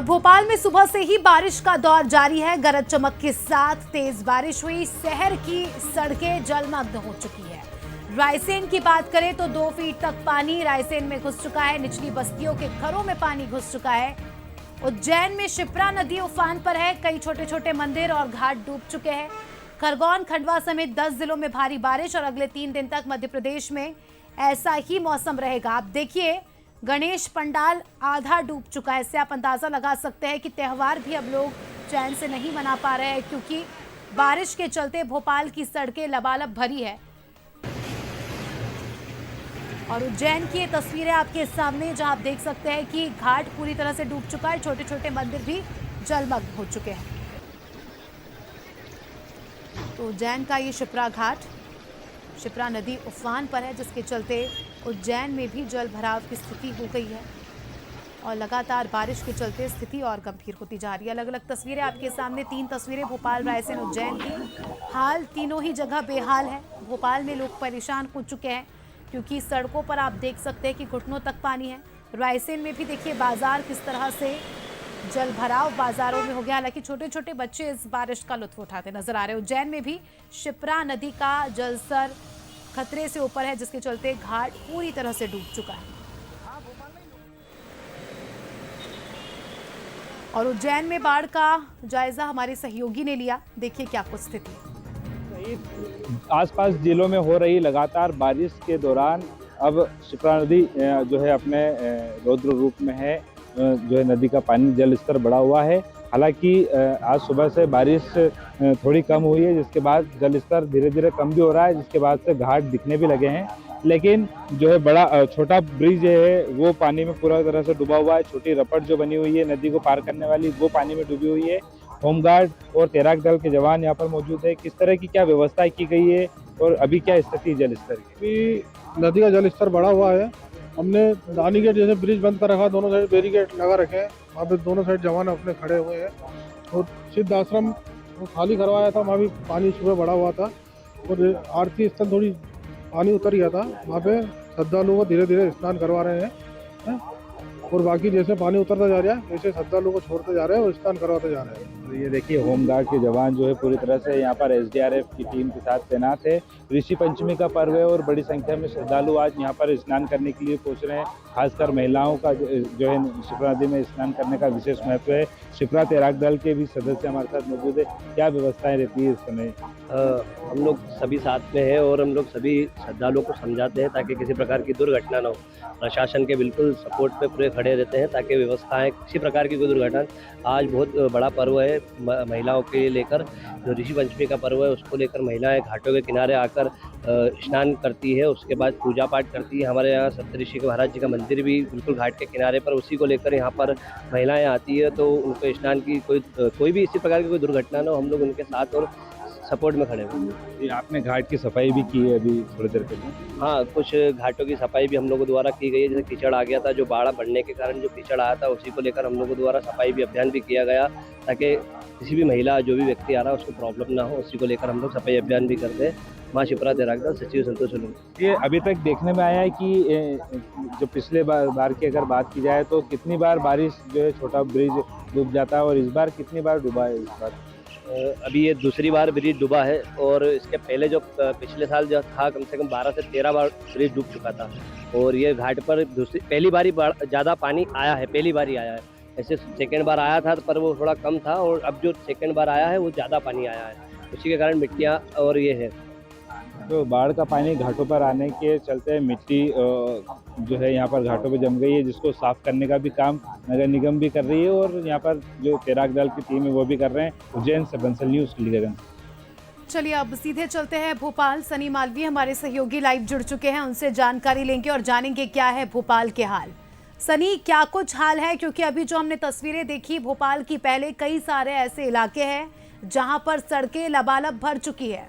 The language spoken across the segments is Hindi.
भोपाल में सुबह से ही बारिश का दौर जारी है। गरज चमक के साथ तेज बारिश हुई। शहर की सड़कें जलमग्न हो चुकी है। रायसेन की बात करें तो 2 फीट तक पानी रायसेन में घुस चुका है। निचली बस्तियों के घरों में पानी घुस चुका है। उज्जैन में शिप्रा नदी उफान पर है। कई छोटे छोटे मंदिर और घाट डूब चुके हैं। खरगोन, खंडवा समेत 10 जिलों में भारी बारिश और अगले 3 दिन तक मध्य प्रदेश में ऐसा ही मौसम रहेगा। आप देखिए, गणेश पंडाल आधा डूब चुका है। इससे आप अंदाजा लगा सकते हैं कि त्योहार भी अब लोग चैन से नहीं मना पा रहे हैं, क्योंकि बारिश के चलते भोपाल की सड़कें लबालब भरी है। और उज्जैन की ये तस्वीरें आपके सामने, जहां आप देख सकते हैं कि घाट पूरी तरह से डूब चुका है। छोटे छोटे मंदिर भी जलमग्न हो चुके हैं। तो उज्जैन का ये शिप्रा घाट, शिप्रा नदी उफान पर है, जिसके चलते उज्जैन में भी जल भराव की स्थिति हो गई है और लगातार बारिश के चलते स्थिति और गंभीर होती जा रही है। अलग अलग तस्वीरें आपके सामने, 3 तस्वीरें भोपाल, रायसेन, उज्जैन की। हाल तीनों ही जगह बेहाल है। भोपाल में लोग परेशान हो चुके हैं, क्योंकि सड़कों पर आप देख सकते हैं कि घुटनों तक पानी है। रायसेन में भी देखिए बाजार किस तरह से जल भराव बाजारों में हो गया। हालांकि छोटे छोटे बच्चे इस बारिश का लुत्फ उठाते नजर आ रहे हैं। उज्जैन में भी शिप्रा नदी का जलस्तर खतरे से ऊपर है, जिसके चलते घाट पूरी तरह से डूब चुका है। और उज्जैन में बाढ़ का जायजा हमारे सहयोगी ने लिया। देखिए क्या कुछ स्थिति है। आसपास जिलों में हो रही लगातार बारिश के दौरान अब शिप्रा नदी जो है अपने रौद्र रूप में है। जो है नदी का पानी जल स्तर बढ़ा हुआ है। हालांकि आज सुबह से बारिश थोड़ी कम हुई है, जिसके बाद जल स्तर धीरे धीरे कम भी हो रहा है, जिसके बाद से घाट दिखने भी लगे हैं। लेकिन जो है छोटा ब्रिज है वो पानी में पूरा तरह से डूबा हुआ है। छोटी रपट जो बनी हुई है नदी को पार करने वाली, वो पानी में डूबी हुई है। होमगार्ड और तैराक दल के जवान यहाँ पर मौजूद है। किस तरह की क्या व्यवस्था की गई है और अभी क्या स्थिति जल स्तर की? नदी का जल स्तर बढ़ा हुआ है। हमने दानी गेट जैसे ब्रिज बंद कर रखा, दोनों साइड बैरिकेड लगा रखे हैं। वहाँ पे दोनों साइड जवान अपने खड़े हुए हैं। और सिद्ध आश्रम खाली करवाया था, वहाँ भी पानी सुबह बढ़ा हुआ था। और आरती स्थल थोड़ी पानी उतर गया था, वहाँ पे श्रद्धालुओं को धीरे धीरे स्नान करवा रहे हैं। और बाकी जैसे पानी उतरता जा रहा है वैसे श्रद्धालुओं को छोड़ते जा रहे हैं और स्नान करवाते जा रहे हैं। तो ये देखिए होमगार्ड के जवान जो है पूरी तरह से यहाँ पर एसडीआरएफ की टीम के साथ तैनात है। ऋषि पंचमी का पर्व है और बड़ी संख्या में श्रद्धालु आज यहाँ पर स्नान करने के लिए पहुँच रहे हैं। खासकर महिलाओं का जो है शिप्रा नदी में स्नान करने का विशेष महत्व है। शिप्रा तैराक दल के भी सदस्य हमारे साथ मौजूद है। क्या व्यवस्थाएं रहती है इस समय? हम लोग सभी साथ में हैं और हम लोग सभी श्रद्धालुओं को समझाते हैं ताकि किसी प्रकार की दुर्घटना न हो। प्रशासन के बिल्कुल सपोर्ट पे पूरे खड़े रहते हैं ताकि व्यवस्थाएं, किसी प्रकार की कोई दुर्घटना। आज बहुत बड़ा पर्व है महिलाओं के लेकर, जो ऋषि पंचमी का पर्व है उसको लेकर महिलाएं घाटों के किनारे आकर स्नान करती है। उसके बाद पूजा पाठ करती है। हमारे यहाँ सप्तऋषि के महाराज जी का मंदिर भी बिल्कुल घाट के किनारे पर, उसी को लेकर यहाँ पर महिलाएं आती है। तो उनको स्नान की कोई भी इसी प्रकार की कोई दुर्घटना न हो, हम लोग उनके साथ और सपोर्ट में खड़े हुए। आपने घाट की सफाई भी की है अभी थोड़ी देर पहले? हाँ, कुछ घाटों की सफाई भी हम लोगों द्वारा की गई है। जैसे कीचड़ आ गया था, जो बाढ़ बढ़ने के कारण जो कीचड़ आया था, उसी को लेकर हम लोगों द्वारा सफाई भी अभियान भी किया गया, ताकि किसी भी महिला जो भी व्यक्ति आ रहा है उसको प्रॉब्लम ना हो। उसी को लेकर हम लोग सफाई अभियान भी करते हैं। माँ शिप्रा तैराक दल सचिव संतोष सोलंकी। ये अभी तक देखने में आया है कि जो पिछले बार की अगर बात की जाए तो कितनी बार बारिश जो है छोटा ब्रिज डूब जाता है और इस बार कितनी बार डूबा है? इस बार अभी ये दूसरी बार ब्रिज डूबा है और इसके पहले जो पिछले साल जो था कम से कम 12 से 13 बार ब्रिज डूब चुका था। और ये घाट पर पहली बार ही ज़्यादा पानी आया है, पहली बार ही आया है। ऐसे सेकेंड बार आया था पर वो थोड़ा कम था, और अब जो सेकेंड बार आया है वो ज़्यादा पानी आया है। उसी के कारण मिट्टियाँ और ये है। तो बाढ़ का पानी घाटों पर आने के चलते मिट्टी जो है यहाँ पर घाटों पे जम गई है, जिसको साफ करने का भी काम नगर निगम भी कर रही है और यहाँ पर जो तैराक दल की टीम है वो भी कर रहे हैं। उज्जैन से बंसल न्यूज़ लीलागंज। चलिए अब सीधे चलते हैं भोपाल। सनी मालवीय हमारे सहयोगी लाइव जुड़ चुके हैं, उनसे जानकारी लेंगे और जानेंगे क्या है भोपाल के हाल। सनी, क्या कुछ हाल है? क्योंकि अभी जो हमने तस्वीरें देखी भोपाल की, पहले कई सारे ऐसे इलाके हैं जहां पर सड़कें लबालब भर चुकी है।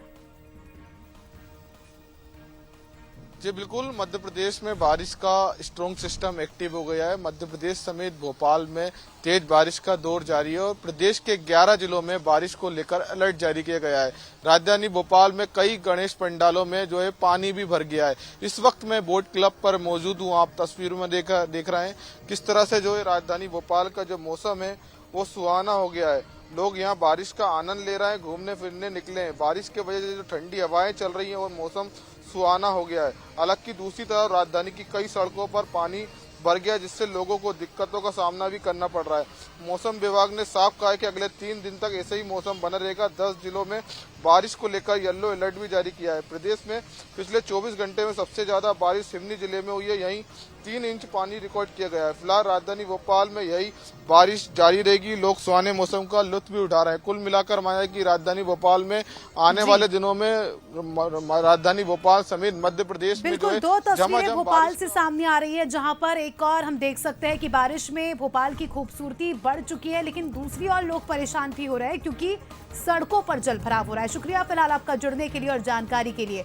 जी बिल्कुल, मध्य प्रदेश में बारिश का स्ट्रॉन्ग सिस्टम एक्टिव हो गया है। मध्य प्रदेश समेत भोपाल में तेज बारिश का दौर जारी है और प्रदेश के 11 जिलों में बारिश को लेकर अलर्ट जारी किया गया है। राजधानी भोपाल में कई गणेश पंडालों में जो है पानी भी भर गया है। इस वक्त मैं बोट क्लब पर मौजूद हूँ। आप तस्वीरों में देख रहे हैं किस तरह से जो है राजधानी भोपाल का जो मौसम है वो सुहाना हो गया है। लोग यहाँ बारिश का आनंद ले रहे हैं, घूमने फिरने निकले हैं। बारिश की वजह से जो ठंडी हवाएं चल रही हैं और मौसम सुहाना हो गया है। हालांकि दूसरी तरफ राजधानी की कई सड़कों पर पानी भर गया, जिससे लोगों को दिक्कतों का सामना भी करना पड़ रहा है। मौसम विभाग ने साफ कहा है कि अगले 3 दिन तक ऐसे ही मौसम बना रहेगा। 10 जिलों में बारिश को लेकर येलो अलर्ट भी जारी किया है। प्रदेश में पिछले 24 घंटे में सबसे ज्यादा बारिश सिवनी जिले में हुई है, यहीं 3 इंच पानी रिकॉर्ड किया गया है। फिलहाल राजधानी भोपाल में यही बारिश जारी रहेगी। लोग सुहाने मौसम का लुत्फ भी उठा रहे हैं। कुल मिलाकर माना कि राजधानी भोपाल में आने वाले दिनों में राजधानी भोपाल समेत मध्य प्रदेश में जो बिल्कुल है दो तस्वीरें झमाझम भोपाल बारिश से सामने आ रही है, जहां पर एक और हम देख सकते हैं कि बारिश में भोपाल की खूबसूरती बढ़ चुकी है, लेकिन दूसरी ओर लोग परेशान भी हो रहे हैं क्योंकि सड़कों पर जल भराव हो रहा है। शुक्रिया फिलहाल आपका जुड़ने के लिए और जानकारी के लिए।